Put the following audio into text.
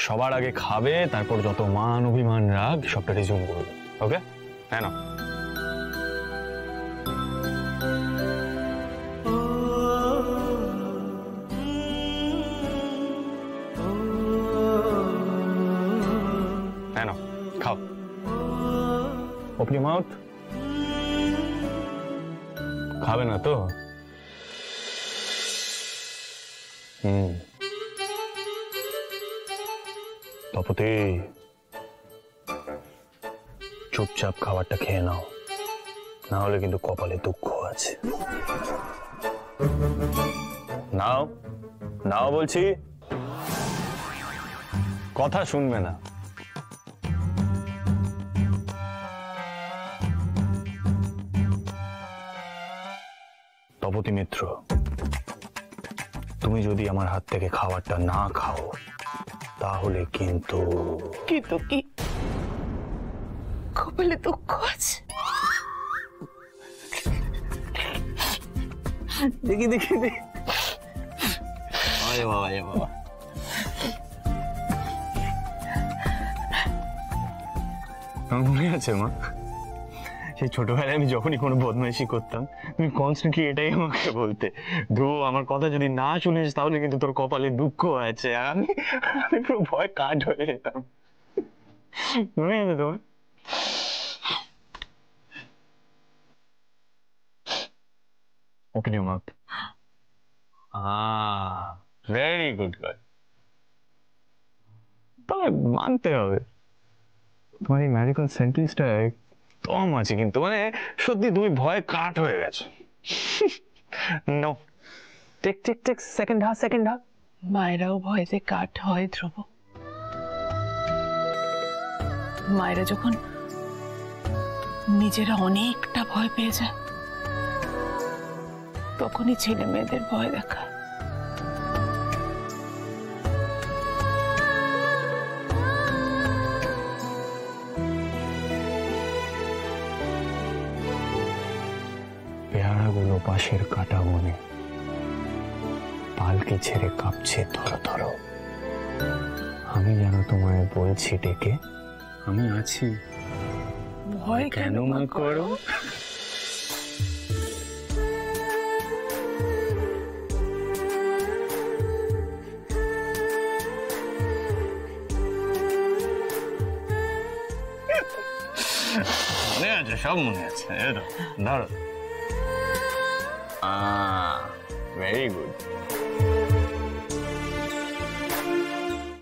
সবার আগে খাবে, তারপর যত মান অভিমান রাগ সবটা রিজিউম করবে। ওকে, হ্যাঁ না? হ্যাঁ না, খাও। Open your mouth. খাবে না তো? তপতি, চুপচাপ খাবারটা খেয়ে নাও, না হলে কিন্তু কপালে দুঃখ আছে। নাও নাও বলছি, কথা শুনবে না। তপতি মিত্র, তুমি যদি আমার হাত থেকে খাবারটা না খাও তাহলে কিন্তু কি কপালে দুঃখ আছে। দেখি দেখি দেখি। আরে বাবা, আরে বাবা। আমার মনে আছে মা, সেই ছোটবেলায় আমি যখনই কোনো বদমাইশি করতাম তুমি কনস্ট্যান্টলি এটাই আমাকে বলতে, ধ্রুব আমার কথা যদি না শুনিস তাহলে কিন্তু তোর কপালে দুঃখ আছে। আর আমি পুরো ভয় কাঠ হয়ে যেতাম। মনে আছে তোমার? Open your mouth. Very good girl. তবে মানতে হবে তোমার এই ম্যাজিক্যাল সেন্টেন্সটা কম আছে, কিন্তু মানে সত্যি তুমি ভয় কাঠ হয়ে গেছো। No, take take take, second half. মায়েরাও ভয়তে কাঠ হয় ধ্রুব। মায়েরা যখন নিজেরা অনেকটা ভয় পেয়ে যায় তখনই ছেলে মেয়েদের ভয় দেখায়। পেয়ারাগুলো পাশের কাটা বনে পালকি ছেড়ে কাঁপছে ধরো ধরো। আমি যেন তোমায় বলছি ডেকে, আমি আছি, ভয় কেন মা করো? মনে আছে, সব মনে আছে। ধরো, ভেরি গুড।